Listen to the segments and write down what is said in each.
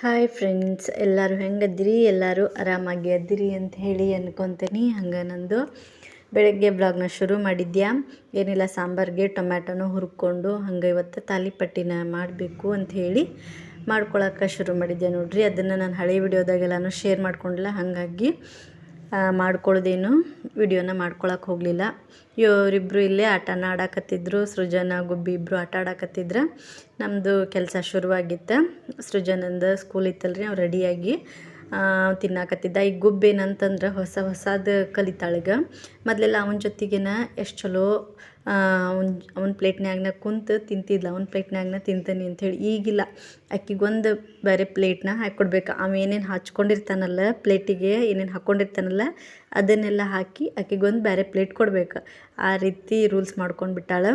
Hi friends, ಎಲ್ಲರೂ ಹೆಂಗದ್ದಿರಿ? ಎಲ್ಲರೂ ಆರಾಮಾಗಿ ಅದ್ದಿರಿ ಅಂತ ಹೇಳಿ ಅನ್ಕೊತೀನಿ. ಹಂಗೆ ನಂದು ಬೆಳಗ್ಗೆ ಬ್ಲಾಗ್ನ ಶುರು ಮಾಡಿದ್ಯಾ. ಏನಿಲ್ಲ, ಸಾಂಬಾರಿಗೆ ಟೊಮ್ಯಾಟೊನ ಹುರ್ಕೊಂಡು ಹಂಗೆ ಇವತ್ತು ತಾಲಿಪಟ್ಟಿನ ಮಾಡಬೇಕು ಅಂತ ಹೇಳಿ ಮಾಡ್ಕೊಳಕ್ಕೆ ಶುರು ಮಾಡಿದ್ದೆ ನೋಡ್ರಿ. ಅದನ್ನು ನಾನು ಹಳೆ ವಿಡಿಯೋದಾಗೆಲ್ಲನೂ ಶೇರ್ ಮಾಡ್ಕೊಂಡಿಲ್ಲ, ಹಾಗಾಗಿ ಮಾಡ್ಕೊಳ್ಳೋದೇನು ವಿಡಿಯೋನ ಮಾಡ್ಕೊಳಕ್ಕೆ ಹೋಗಲಿಲ್ಲ. ಇವರಿಬ್ಬರು ಇಲ್ಲೇ ಆಟನ ಆಡಾಕತ್ತಿದ್ರು. ಸೃಜನ ಗುಬ್ಬಿ ಇಬ್ಬರು ಆಟ ಆಡಾಕತ್ತಿದ್ರು. ನಮ್ಮದು ಕೆಲಸ ಶುರುವಾಗಿತ್ತು. ಸೃಜನಂದು ಸ್ಕೂಲ್ ಇತ್ತಲ್ರಿ, ಅವ್ರು ರೆಡಿಯಾಗಿ ತಿನ್ನಾಕತ್ತಿದ್ದ. ಈಗ ಗುಬ್ಬಿ ಏನಂತಂದ್ರೆ ಹೊಸದು ಕಲಿತಾಳಿಗ. ಮೊದಲೆಲ್ಲ ಅವನ ಜೊತೆಗೇನ ಎಷ್ಟು ಚಲೋ ಅವನ ಪ್ಲೇಟ್ನ್ಯಾಗನ ಕುಂತು ತಿಂತಿದ್ಲ. ಅವನ ಪ್ಲೇಟ್ನ್ಯಾಗನ ತಿಂತಾನೆ ಅಂಥೇಳಿ. ಈಗಿಲ್ಲ, ಆಕಿಗೊಂದು ಬೇರೆ ಪ್ಲೇಟ್ನ ಹಾಕ್ಕೊಡ್ಬೇಕು. ಅವೇನೇನು ಹಚ್ಕೊಂಡಿರ್ತಾನಲ್ಲ, ಪ್ಲೇಟಿಗೆ ಏನೇನು ಹಾಕ್ಕೊಂಡಿರ್ತಾನಲ್ಲ ಅದನ್ನೆಲ್ಲ ಹಾಕಿ ಆಕಿಗೊಂದು ಬೇರೆ ಪ್ಲೇಟ್ ಕೊಡ್ಬೇಕು. ಆ ರೀತಿ ರೂಲ್ಸ್ ಮಾಡ್ಕೊಂಡ್ಬಿಟ್ಟಾಳೆ.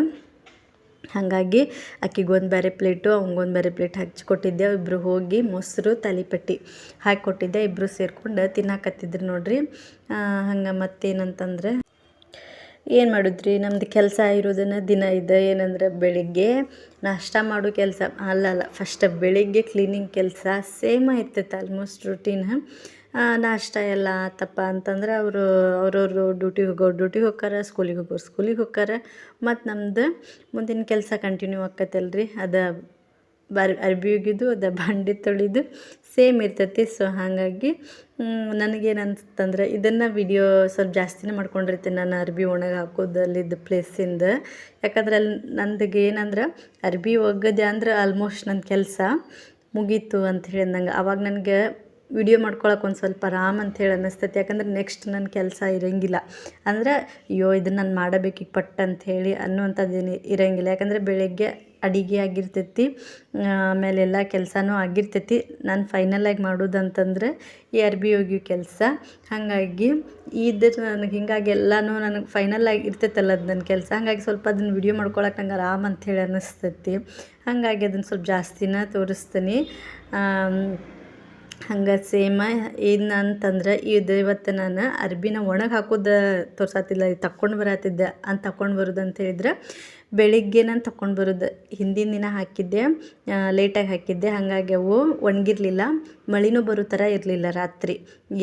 ಹಾಗಾಗಿ ಆಕಿಗೊಂದು ಬೇರೆ ಪ್ಲೇಟು, ಅವ್ನಿಗೊಂದು ಬೇರೆ ಪ್ಲೇಟ್ ಹಚ್ಕೊಟ್ಟಿದ್ದೆ. ಇಬ್ಬರು ಹೋಗಿ ಮೊಸರು ತಾಲಿಪಟ್ಟಿ ಹಾಕಿಕೊಟ್ಟಿದ್ದೆ. ಇಬ್ಬರು ಸೇರ್ಕೊಂಡು ತಿನ್ನಾಕತ್ತಿದ್ರು ನೋಡ್ರಿ. ಹಂಗೆ ಮತ್ತೇನಂತಂದ್ರೆ ಏನು ಮಾಡಿದ್ರಿ, ನಮ್ಮದು ಕೆಲಸ ಇರೋದನ್ನು ದಿನ ಇದೆ. ಏನಂದ್ರೆ ಬೆಳಿಗ್ಗೆ ನಾಷ್ಟ ಮಾಡೋ ಕೆಲಸ ಅಲ್ಲ ಫಸ್ಟ್ ಬೆಳಿಗ್ಗೆ ಕ್ಲೀನಿಂಗ್ ಕೆಲಸ ಸೇಮ್ ಇರ್ತೈತೆ ಆಲ್ಮೋಸ್ಟ್ ರುಟೀನ್. ನಾಷ್ಟ ಎಲ್ಲ ಆತಪ್ಪ ಅಂತಂದ್ರೆ ಅವ್ರವ್ರು ಡ್ಯೂಟಿಗೆ ಹೋಗ್ತಾರೆ, ಸ್ಕೂಲಿಗೆ ಹೋಗ್ತಾರೆ. ಮತ್ತು ನಮ್ದು ಮುಂದಿನ ಕೆಲಸ ಕಂಟಿನ್ಯೂ ಆಕ್ಕತ್ತಲ್ರಿ. ಅದು ಅರ್ಬಿ ಒಗಿದು, ಅದು ಬಾಂಡೆ ತೊಳೆದು ಸೇಮ್ ಇರ್ತೈತಿ. ಸೊ ಹಾಗಾಗಿ ನನಗೇನಂತಂದ್ರೆ ಇದನ್ನು ವಿಡಿಯೋ ಸ್ವಲ್ಪ ಜಾಸ್ತಿನೇ ಮಾಡ್ಕೊಂಡಿರ್ತೀನಿ ನಾನು, ಅರ್ಬಿ ಒಣಗಿ ಹಾಕೋದು ಅಲ್ಲಿದ್ದು ಪ್ಲೇಸಿಂದ. ಯಾಕಂದ್ರೆ ಅಲ್ಲಿ ನಂದಿಗೆ ಏನಂದ್ರೆ ಅರ್ಬಿ ಒಗ್ಗದೆ ಅಂದ್ರೆ ಆಲ್ಮೋಸ್ಟ್ ನನ್ನ ಕೆಲಸ ಮುಗೀತು ಅಂತ ಹೇಳಿ ನಂಗೆ. ಆವಾಗ ನನಗೆ ವಿಡಿಯೋ ಮಾಡ್ಕೊಳಕ್ಕೆ ಒಂದು ಸ್ವಲ್ಪ ಆರಾಮ್ ಅಂಥೇಳಿ ಅನ್ನಿಸ್ತೈತಿ. ಯಾಕಂದ್ರೆ ನೆಕ್ಸ್ಟ್ ನನ್ನ ಕೆಲಸ ಇರೋಂಗಿಲ್ಲ. ಅಂದ್ರೆ ಅಯ್ಯೋ ಇದನ್ನು ನಾನು ಮಾಡಬೇಕೀಗ ಪಟ್ ಅಂಥೇಳಿ ಅನ್ನುವಂಥದ್ದೇನು ಇರೋಂಗಿಲ್ಲ. ಯಾಕಂದರೆ ಬೆಳಗ್ಗೆ ಅಡುಗೆ ಆಗಿರ್ತೈತಿ, ಆಮೇಲೆ ಎಲ್ಲ ಕೆಲಸನೂ ಆಗಿರ್ತೈತಿ. ನಾನು ಫೈನಲಾಗಿ ಮಾಡೋದಂತಂದ್ರೆ ಈ ಅರ್ಬಿ ಒಗಿಯೋ ಕೆಲಸ. ಹಾಗಾಗಿ ನನಗೆ ಹಿಂಗಾಗಿ ಎಲ್ಲನೂ ನನಗೆ ಫೈನಲಾಗಿ ಇರ್ತೈತಲ್ಲ ಅದು ನನ್ನ ಕೆಲಸ. ಹಾಗಾಗಿ ಸ್ವಲ್ಪ ಅದನ್ನು ವಿಡಿಯೋ ಮಾಡ್ಕೊಳಕ್ಕೆ ನಂಗೆ ಆರಾಮ್ ಅಂಥೇಳಿ ಅನ್ನಿಸ್ತೈತಿ. ಹಾಗಾಗಿ ಅದನ್ನು ಸ್ವಲ್ಪ ಜಾಸ್ತಿನ ತೋರಿಸ್ತೀನಿ. ಹಂಗೆ ಸೇಮ ಏನಂತಂದ್ರೆ ಇವತ್ತು ನಾನು ಅರ್ಬಿನ ಒಣಗಿ ಹಾಕೋದು ತೋರ್ಸತ್ತಿಲ್ಲ, ತಕ್ಕೊಂಡು ಬರತ್ತಿದ್ದೆ. ತಕ್ಕೊಂಡು ಬರೋದು ಅಂತ ಹೇಳಿದ್ರೆ ಬೆಳಿಗ್ಗೆ ನಾನು ತಕ್ಕೊಂಡು ಬರೋದು. ಹಿಂದಿನ ದಿನ ಹಾಕಿದ್ದೆ, ಲೇಟಾಗಿ ಹಾಕಿದ್ದೆ. ಹಾಗಾಗಿ ಅವು ಒಣಗಿರಲಿಲ್ಲ, ಮಳೆನೂ ಬರೋ ಥರ ಇರಲಿಲ್ಲ. ರಾತ್ರಿ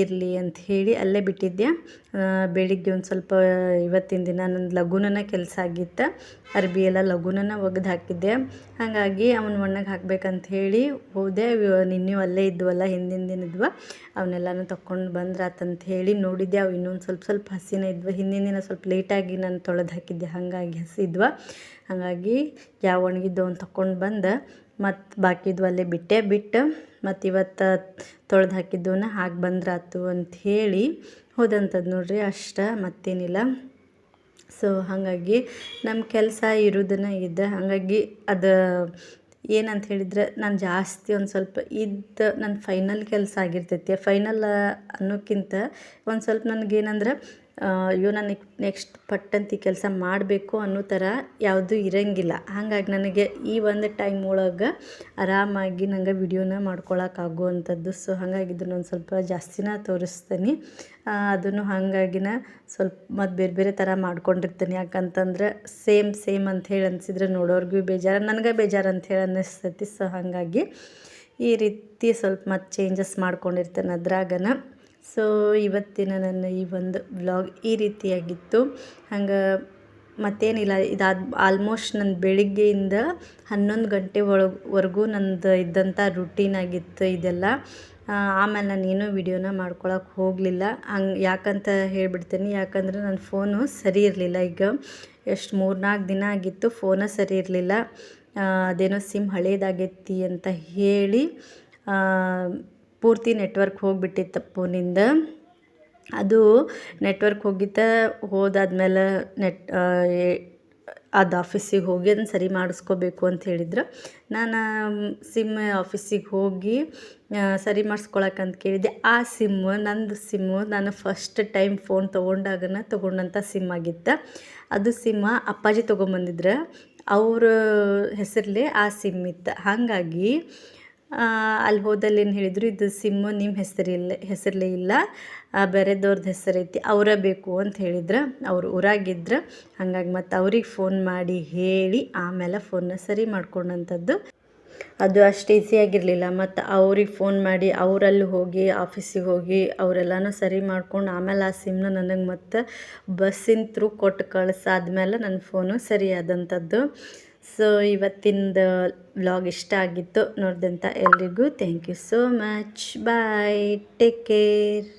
ಇರಲಿ ಅಂತ ಹೇಳಿ ಅಲ್ಲೇ ಬಿಟ್ಟಿದ್ದೆ. ಬೆಳಿಗ್ಗೆ ಒಂದು ಸ್ವಲ್ಪ ಇವತ್ತಿನ ದಿನ ನನ್ನ ಲಘುನನ ಕೆಲಸ ಆಗಿತ್ತು. ಅರ್ಬಿ ಎಲ್ಲ ಲಘುನನ ಒಗೆದು ಹಾಕಿದ್ದೆ. ಹಾಗಾಗಿ ಅವನು ಒಣಗಿ ಹಾಕ್ಬೇಕಂತ ಹೇಳಿ ಹೋದೆ. ನಿನ್ನೆ ಅಲ್ಲೇ ಇದ್ವಲ್ಲ, ಹಿಂದಿನ ದಿನದ್ವ ಅವನ್ನೆಲ್ಲನೂ ತಗೊಂಡು ಬಂದ್ರಾತಂತ ಹೇಳಿ ನೋಡಿದ್ದೆ. ಅವು ಇನ್ನೊಂದು ಸ್ವಲ್ಪ ಹಸಿನ ಇದ್ವು. ಹಿಂದಿನ ದಿನ ಸ್ವಲ್ಪ ಲೇಟಾಗಿ ನಾನು ತೊಳೆದು ಹಾಕಿದ್ದೆ, ಹಾಗಾಗಿ ಹಸಿದ್ವ. ಹಾಗಾಗಿ ಯಾವ ಒಣಗಿದ್ದು ಅವ್ನು ತಗೊಂಡು ಬಂದು ಮತ್ತು ಬಾಕಿದ್ವು ಅಲ್ಲೇ ಬಿಟ್ಟು ಮತ್ತು ಇವತ್ತು ತೊಳೆದು ಹಾಕಿದ್ದವನ್ನ ಹಾಕಿ ಬಂದ್ರಾತು ಅಂಥೇಳಿ ಹೋದಂಥದ್ದು ನೋಡ್ರಿ. ಅಷ್ಟ ಮತ್ತೇನಿಲ್ಲ. ಸೊ ಹಾಗಾಗಿ ನಮ್ಮ ಕೆಲಸ ಇರೋದನ್ನು ಇದೆ. ಹಾಗಾಗಿ ಅದು ಏನಂತ ಹೇಳಿದ್ರೆ ನಾನು ಜಾಸ್ತಿ ಒಂದು ಸ್ವಲ್ಪ ನನ್ನ ಫೈನಲ್ ಕೆಲಸ ಆಗಿರ್ತೈತಿ. ಫೈನಲ್ ಅನ್ನೋಕ್ಕಿಂತ ಒಂದು ಸ್ವಲ್ಪ ನನಗೇನಂದ್ರೆ ಅಯ್ಯೋ ನಾನು ನೆಕ್ಸ್ಟ್ ಪಟ್ಟಂತ ಈ ಕೆಲಸ ಮಾಡಬೇಕು ಅನ್ನೋ ಥರ ಯಾವುದೂ ಇರೋಂಗಿಲ್ಲ. ಹಾಗಾಗಿ ನನಗೆ ಈ ಒಂದು ಟೈಮ್ ಒಳಗೆ ಆರಾಮಾಗಿ ನಂಗೆ ವಿಡಿಯೋನ ಮಾಡ್ಕೊಳಕ್ಕಾಗುವಂಥದ್ದು. ಸೊ ಹಾಗಾಗಿ ಇದನ್ನು ಒಂದು ಸ್ವಲ್ಪ ಜಾಸ್ತಿನ ತೋರಿಸ್ತೀನಿ. ಅದನ್ನು ಹಾಗಾಗಿನ ಸ್ವಲ್ಪ ಮತ್ತು ಬೇರೆ ಥರ ಮಾಡ್ಕೊಂಡಿರ್ತೀನಿ. ಯಾಕಂತಂದ್ರೆ ಸೇಮ್ ಅಂತ ಹೇಳಿ ಅನಿಸಿದ್ರೆ ನೋಡೋರ್ಗೂ ಬೇಜಾರು, ನನಗೆ ಬೇಜಾರು ಅಂಥೇಳಿ ಅನ್ನಿಸ್ತೈತಿ. ಸೊ ಹಾಗಾಗಿ ಈ ರೀತಿ ಸ್ವಲ್ಪ ಮತ್ತು ಚೇಂಜಸ್ ಮಾಡ್ಕೊಂಡಿರ್ತೇನೆ ಅದ್ರಾಗನ. ಸೊ ಇವತ್ತಿನ ನನ್ನ ಈ ಒಂದು ವ್ಲಾಗ್ ಈ ರೀತಿಯಾಗಿತ್ತು. ಹಂಗೆ ಮತ್ತೇನಿಲ್ಲ, ಆಲ್ಮೋಸ್ಟ್ ನನ್ನ ಬೆಳಿಗ್ಗೆಯಿಂದ 11 ಗಂಟೆವರೆಗೂ ನಂದು ಇದ್ದಂಥ ರುಟೀನ್ ಆಗಿತ್ತು ಇದೆಲ್ಲ. ಆಮೇಲೆ ನಾನು ಏನೂ ವಿಡಿಯೋನ ಮಾಡ್ಕೊಳಕ್ಕೆ ಹೋಗಲಿಲ್ಲ. ಯಾಕಂತ ಹೇಳ್ಬಿಡ್ತೀನಿ. ಯಾಕಂದರೆ ನನ್ನ ಫೋನು ಸರಿ ಇರಲಿಲ್ಲ. ಈಗ ಎಷ್ಟು 3-4 ದಿನ ಆಗಿತ್ತು ಫೋನೇ ಸರಿ ಇರಲಿಲ್ಲ. ಅದೇನೋ ಸಿಮ್ ಹಳೇದಾಗೈತಿ ಅಂತ ಹೇಳಿ ಪೂರ್ತಿ ನೆಟ್ವರ್ಕ್ ಹೋಗಿಬಿಟ್ಟಿತ್ತು ಫೋನಿಂದ. ಅದು ನೆಟ್ವರ್ಕ್ ಹೋದಾದ್ಮೇಲೆ ಅದು ಆಫೀಸಿಗೆ ಹೋಗಿ ಅದನ್ನು ಸರಿ ಮಾಡಿಸ್ಕೋಬೇಕು ಅಂತ ಹೇಳಿದ್ರು. ನಾನು ಸಿಮ್ ಆಫೀಸಿಗೆ ಹೋಗಿ ಸರಿ ಮಾಡಿಸ್ಕೊಳಕ್ಕಂತ ಕೇಳಿದ್ದೆ. ಆ ನಂದು ಸಿಮ್ಮು ನಾನು ಫಸ್ಟ್ ಟೈಮ್ ಫೋನ್ ತೊಗೊಂಡಂಥ ಸಿಮ್ ಆಗಿತ್ತು. ಅದು ಸಿಮ್ಮ ಅಪ್ಪಾಜಿ ತೊಗೊಂಬಂದಿದ್ರು. ಅವ್ರ ಹೆಸರಲ್ಲೇ ಆ ಸಿಮ್ ಇತ್ತು. ಹಾಗಾಗಿ ಅಲ್ಲಿ ಹೋದಲ್ಲಿ ಏನು ಹೇಳಿದರು, ಇದು ಸಿಮ್ಮು ನಿಮ್ಮ ಹೆಸರಲ್ಲೇ ಇಲ್ಲ, ಬೇರೆದವ್ರದ್ದು ಹೆಸರೈತಿ, ಅವರೇ ಬೇಕು ಅಂತ ಹೇಳಿದ್ರು. ಅವ್ರು ಊರಾಗಿದ್ರು. ಹಾಗಾಗಿ ಮತ್ತು ಅವ್ರಿಗೆ ಫೋನ್ ಮಾಡಿ ಹೇಳಿ ಆಮೇಲೆ ಫೋನ್ನ ಸರಿ ಮಾಡ್ಕೊಂಡಂಥದ್ದು. ಅದು ಅಷ್ಟು ಈಸಿಯಾಗಿರಲಿಲ್ಲ. ಮತ್ತು ಅವ್ರಿಗೆ ಫೋನ್ ಮಾಡಿ ಅವರಲ್ಲಿ ಹೋಗಿ ಆಫೀಸಿಗೆ ಹೋಗಿ ಅವರೆಲ್ಲನೂ ಸರಿ ಮಾಡ್ಕೊಂಡು ಆಮೇಲೆ ಆ ಸಿಮ್ನ ನನಗೆ ಮತ್ತು ಬಸ್ಸಿನ ಥ್ರೂ ಕೊಟ್ಟು ಕಳಿಸಾದ್ಮೇಲೆ ನನ್ನ ಫೋನು ಸರಿ ಆದಂಥದ್ದು. ಸೊ ಇವತ್ತಿಂದು ವ್ಲಾಗ್ ಇಷ್ಟ ಆಗಿತ್ತು ನೋಡಿದಂಥ ಎಲ್ರಿಗೂ thank you so much. Bye, take care.